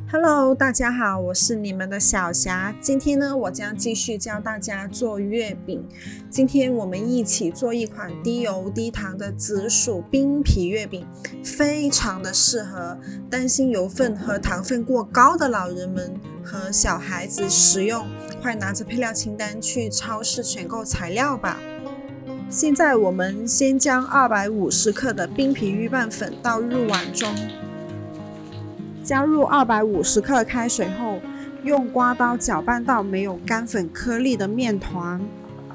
Hello， 大家好，我是你们的小霞。今天呢，我将继续教大家做月饼。今天我们一起做一款低油低糖的紫薯冰皮月饼，非常的适合担心油分和糖分过高的老人们和小孩子食用。快拿着配料清单去超市选购材料吧。现在我们先将250克的冰皮预拌粉倒入碗中。加入250克开水后，用刮刀搅拌到没有干粉颗粒的面团，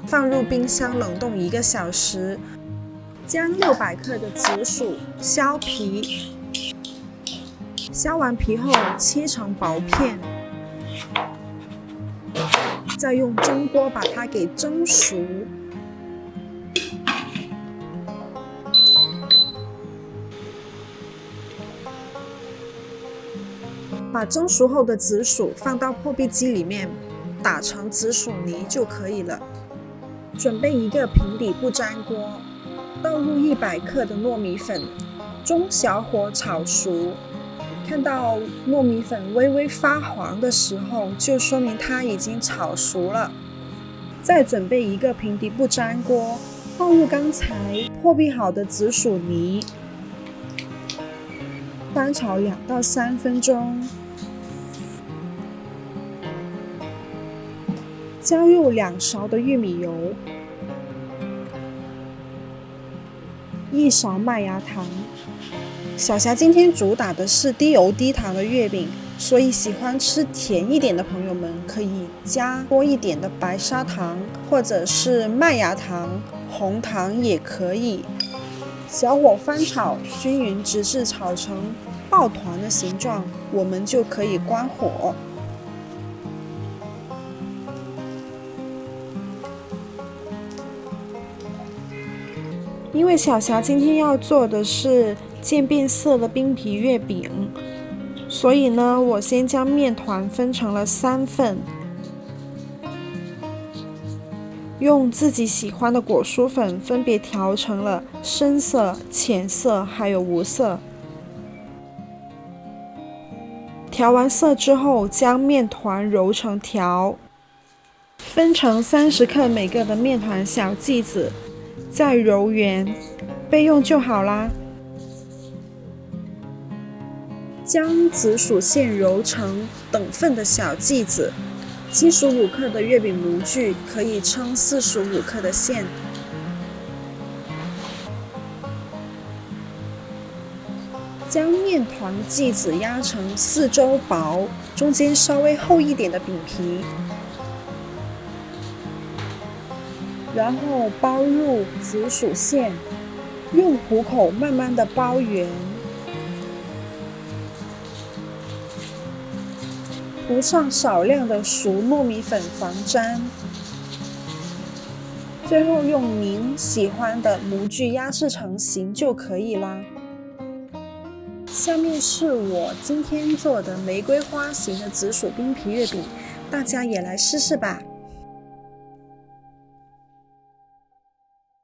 放入冰箱冷冻1个小时。将600克的紫薯削皮，削完皮后切成薄片，再用蒸锅把它给蒸熟。把蒸熟后的紫薯放到破壁机里面，打成紫薯泥就可以了。准备一个平底不粘锅，倒入100克的糯米粉，中小火炒熟。看到糯米粉微微发黄的时候，就说明它已经炒熟了。再准备一个平底不粘锅，放入刚才破壁好的紫薯泥，翻炒2到3分钟。加入2勺的玉米油，1勺麦芽糖。小霞今天主打的是低油低糖的月饼，所以喜欢吃甜一点的朋友们可以加多一点的白砂糖，或者是麦芽糖、红糖也可以。小火翻炒均匀，直至炒成抱团的形状，我们就可以关火。因为小霞今天要做的是渐变色的冰皮月饼，所以呢，我先将面团分成了3份，用自己喜欢的果蔬粉分别调成了深色、浅色还有无色。调完色之后，将面团揉成条，分成30克每个的面团小剂子，再揉圆，备用就好啦。将紫薯馅揉成等份的小剂子，75克的月饼模具可以称45克的馅。将面团剂子压成4周薄，中间稍微厚一点的饼皮，然后包入紫薯馅，用虎口慢慢的包圆，涂上少量的熟糯米粉防粘，最后用您喜欢的模具压制成型就可以啦。下面是我今天做的玫瑰花形的紫薯冰皮月饼，大家也来试试吧。